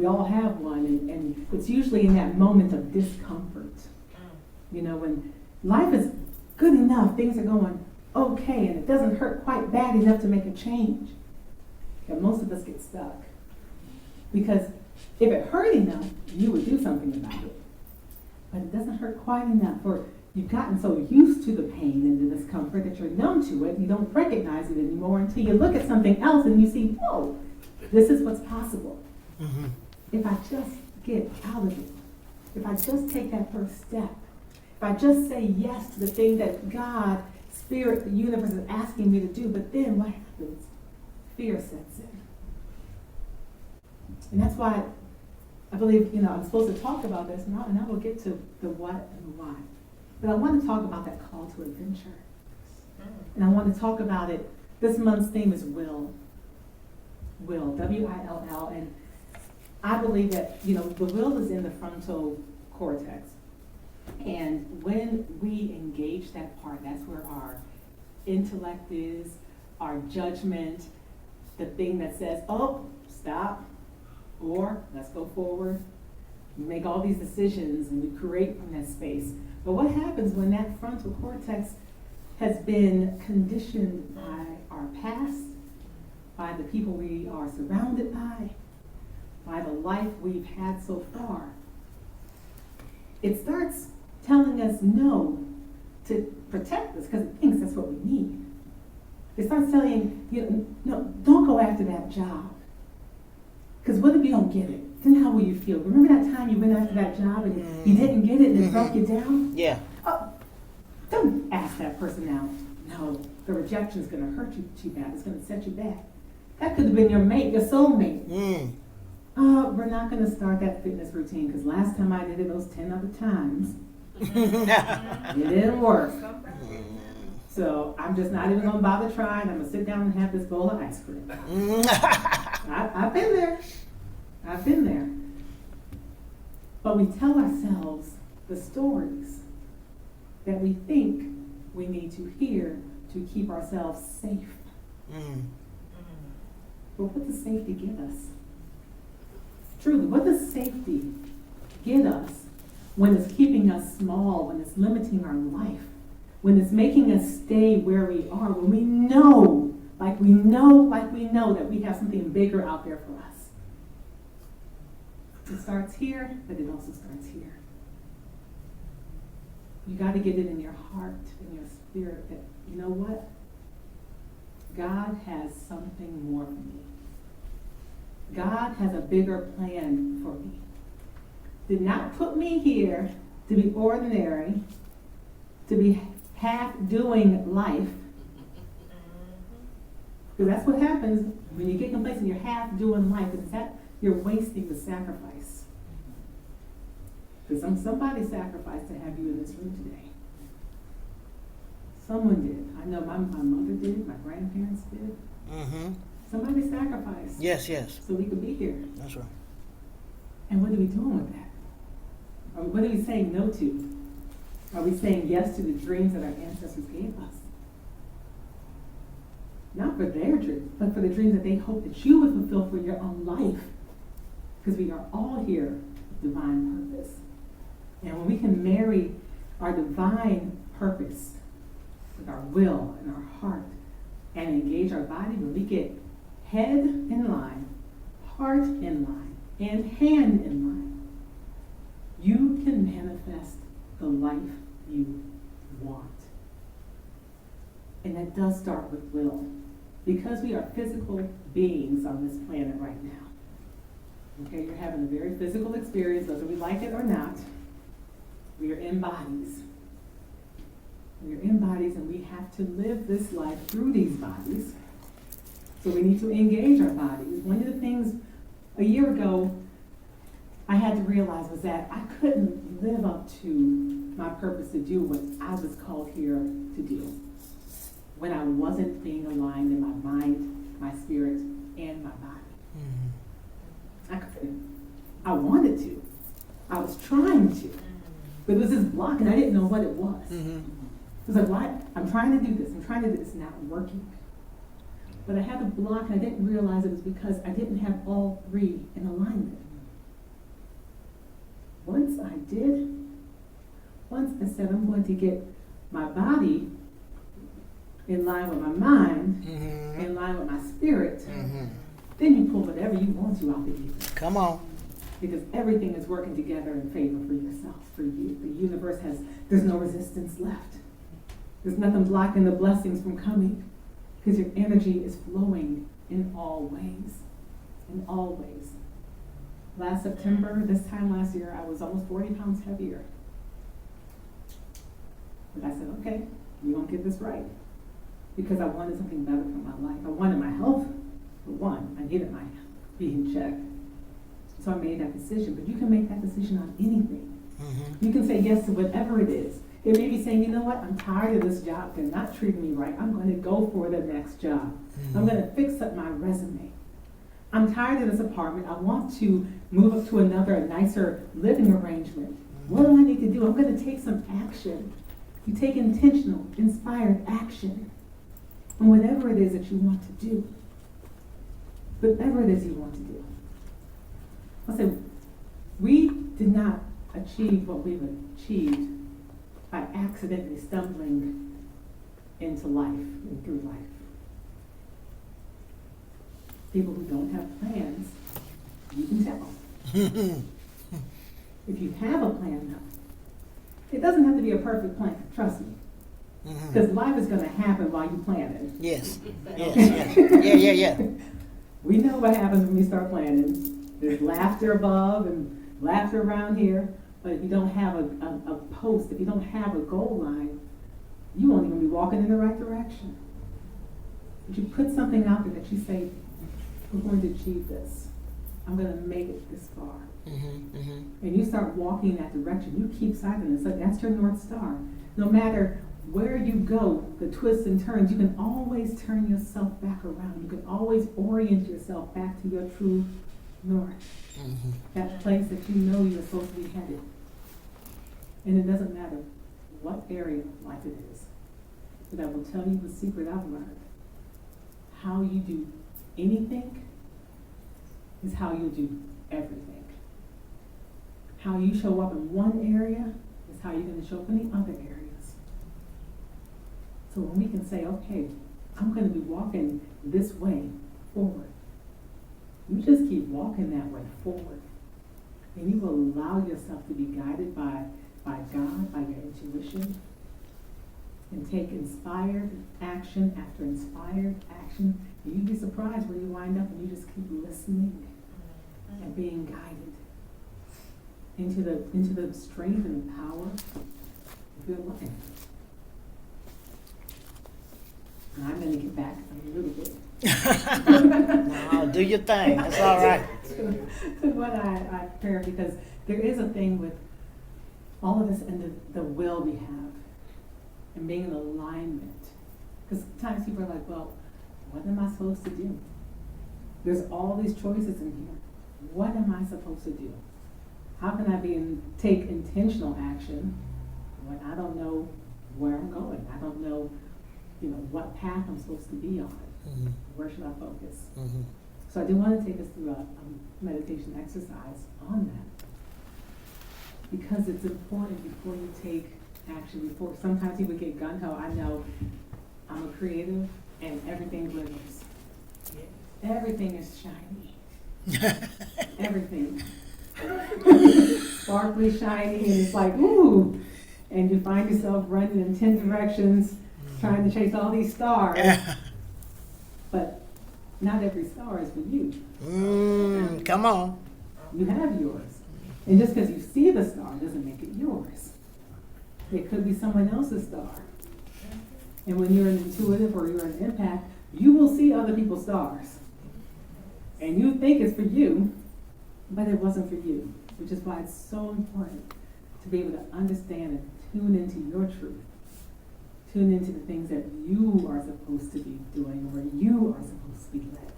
We all have one, and it's usually in that moment of discomfort. You know, when life is good enough, things are going okay, and it doesn't hurt quite bad enough to make a change. And most of us get stuck. Because if it hurt enough, you would do something about it. But it doesn't hurt quite enough, or you've gotten so used to the pain and the discomfort that you're numb to it, you don't recognize it anymore until you look at something else and you see, whoa, this is what's possible. Mm-hmm. If I just get out of it, if I just take that first step, if I just say yes to the thing that God, Spirit, the universe is asking me to do, but then what happens? Fear sets in. And that's why I believe, I'm supposed to talk about this, and I will get to the what and the why. But I want to talk about that call to adventure. And I want to talk about it. This month's theme is will. Will, W-I-L-L. And I believe that, the will is in the frontal cortex. And when we engage that part, that's where our intellect is, our judgment, the thing that says, oh, stop, or let's go forward. We make all these decisions and we create from that space. But what happens when that frontal cortex has been conditioned by our past, by the people we are surrounded by the life we've had so far? It starts telling us no to protect us because it thinks that's what we need. It starts telling you, no, don't go after that job. Because what if you don't get it? Then how will you feel? Remember that time you went after that job and you didn't get it and it broke you down? Yeah. Oh, don't ask that person out. No, the rejection is going to hurt you too bad. It's going to set you back. That could have been your mate, your soulmate. We're not going to start that fitness routine because last time I did it those 10 other times, it didn't work. So I'm just not even going to bother trying. I'm going to sit down and have this bowl of ice cream. I've been there. I've been there. But we tell ourselves the stories that we think we need to hear to keep ourselves safe. But what does safety give us? Truly, what does safety get us when it's keeping us small, when it's limiting our life, when it's making us stay where we are, when we know, like we know that we have something bigger out there for us? It starts here, but it also starts here. You got to get it in your heart, in your spirit, that, you know what? God has something more for me. God has a bigger plan for me. Did not put me here to be ordinary, to be half doing life. Because that's what happens when you get in a place and you're half doing life. Is that you're wasting the sacrifice. Because somebody sacrificed to have you in this room today. Someone did. I know my mother did, my grandparents did. Somebody sacrificed. Yes. So we could be here. That's right. And what are we doing with that? What are we saying no to? Are we saying yes to the dreams that our ancestors gave us? Not for their dreams, but for the dreams that they hope that you would fulfill for your own life. Because we are all here with divine purpose. And when we can marry our divine purpose with our will and our heart and engage our body, when we get head in line, heart in line, and hand in line, you can manifest the life you want. And that does start with will. Because we are physical beings on this planet right now. Okay, you're having a very physical experience, whether we like it or not. We are in bodies. We are in bodies, and we have to live this life through these bodies. So we need to engage our bodies. One of the things a year ago I had to realize was that I couldn't live up to my purpose to do what I was called here to do when I wasn't being aligned in my mind, my spirit, and my body. I couldn't. I wanted to. I was trying to. But it was this block, and I didn't know what it was. It was like, what? I'm trying to do this. I'm trying to do this. It's not working. But I had a block, and I didn't realize it was because I didn't have all three in alignment. did, once I said I'm going to get my body in line with my mind, in line with my spirit, then you pull whatever you want to out the ether. Come on. Because everything is working together in favor for yourself, for you. The universe there's no resistance left. There's nothing blocking the blessings from coming. Because your energy is flowing in all ways. In all ways. Last September, this time last year, I was almost 40 pounds heavier. But I said, okay, we're going to get this right. Because I wanted something better for my life. I wanted my health, for one. I needed my be in check. So I made that decision. But you can make that decision on anything. You can say yes to whatever it is. It may be saying, you know what, I'm tired of this job. They're not treating me right. I'm going to go for the next job. I'm going to fix up my resume. I'm tired of this apartment. I want to move up to another, nicer living arrangement. What do I need to do? I'm going to take some action. You take intentional, inspired action on whatever it is that you want to do. Whatever it is you want to do. I'll say, we did not achieve what we've achieved by accidentally stumbling into life and through life. People who don't have plans, you can tell. If you have a plan, though, it doesn't have to be a perfect plan, trust me. Because life is going to happen while you plan it. Yes. Yeah. We know what happens when we start planning. There's laughter above and laughter around here. But if you don't have a post, if you don't have a goal line, you won't even be walking in the right direction. But you put something out there that you say, we're going to achieve this. I'm going to make it this far. And you start walking in that direction. You keep sight of it. So that's your North Star. No matter where you go, the twists and turns, you can always turn yourself back around. You can always orient yourself back to your true north. That place that you know you're supposed to be headed. And it doesn't matter what area of life it is. But I will tell you the secret I've learned. How you do anything is how you do everything. How you show up in one area is how you're going to show up in the other areas. So when we can say, okay, I'm going to be walking this way forward, you just keep walking that way forward. And you will allow yourself to be guided by God, by your intuition, and take inspired action after inspired action. And you'd be surprised where you wind up and you just keep listening and being guided into the strength and the power of your life. And I'm going to get back a little bit. No, do your thing. That's all right. To what I prepare, because there is a thing with all of this and the will we have and being in alignment. Because sometimes people are like, well, what am I supposed to do? There's all these choices in here. What am I supposed to do? How can I take intentional action when I don't know where I'm going? I don't know, what path I'm supposed to be on. Where should I focus? So I do want to take us through a meditation exercise on that. Because it's important before you take action, before sometimes people get gung-ho. I know I'm a creative and everything glitters. Everything is shiny. Everything. Sparkly, shiny, and it's like, ooh. And you find yourself running in 10 directions, trying to chase all these stars. But not every star is for you. Come on. You have yours. And just because you see the star doesn't make it yours. It could be someone else's star. And when you're an intuitive or you're an empath, you will see other people's stars. And you think it's for you, but it wasn't for you. Which is why it's so important to be able to understand and tune into your truth. Tune into the things that you are supposed to be doing, where you are supposed to be led.